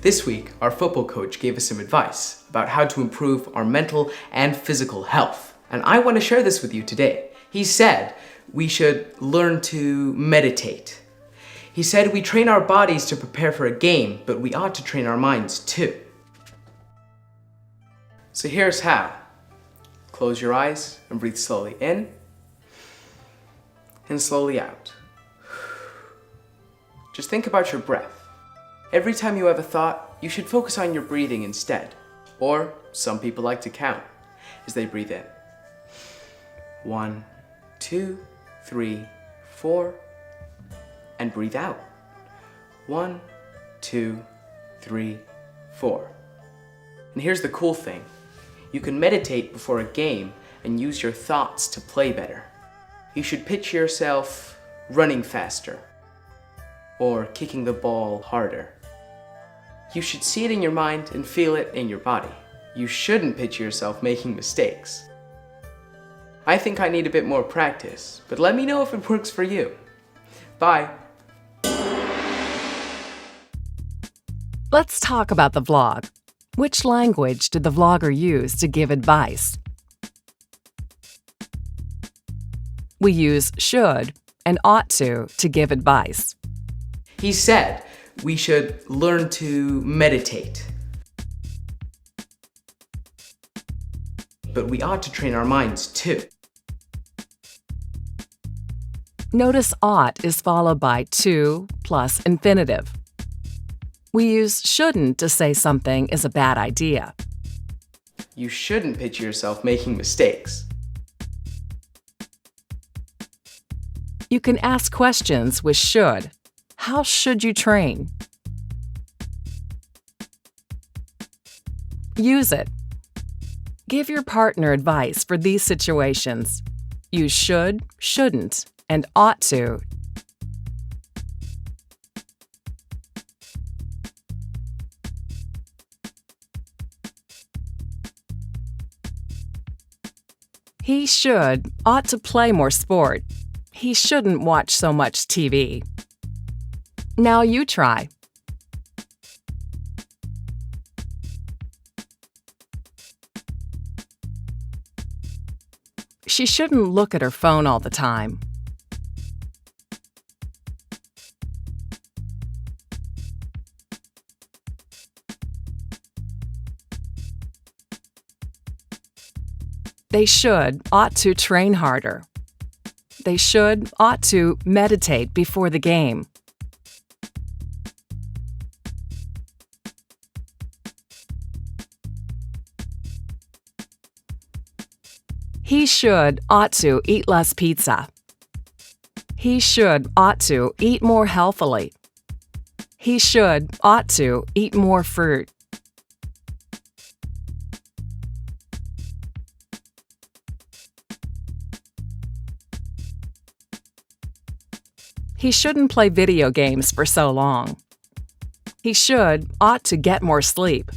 This week, our football coach gave us some advice about how to improve our mental and physical health. And I want to share this with you today. He said we should learn to meditate. He said we train our bodies to prepare for a game, but we ought to train our minds too. So here's how. Close your eyes and breathe slowly in and slowly out. Just think about your breath. Every time you have a thought, you should focus on your breathing instead. Or some people like to count as they breathe in. 1, 2, 3, 4, and breathe out. 1, 2, 3, 4. And here's the cool thing. You can meditate before a game and use your thoughts to play better. You should picture yourself running faster or kicking the ball harder. You should see it in your mind and feel it in your body. You shouldn't picture yourself making mistakes. I think I need a bit more practice, but let me know if it works for you. Bye. Let's talk about the vlog. Which language did the vlogger use to give advice? We use should and ought to give advice. He said we should learn to meditate. But we ought to train our minds too. Notice ought is followed by to plus infinitive. We use shouldn't to say something is a bad idea. You shouldn't picture yourself making mistakes. You can ask questions with should. How should you train? Use it. Give your partner advice for these situations. Use should, shouldn't, and ought to. He ought to play more sport. He shouldn't watch so much TV. Now you try. She shouldn't look at her phone all the time. They ought to train harder. They ought to meditate before the game. He ought to eat less pizza. He ought to eat more healthily. He ought to eat more fruit. He shouldn't play video games for so long. He ought to get more sleep.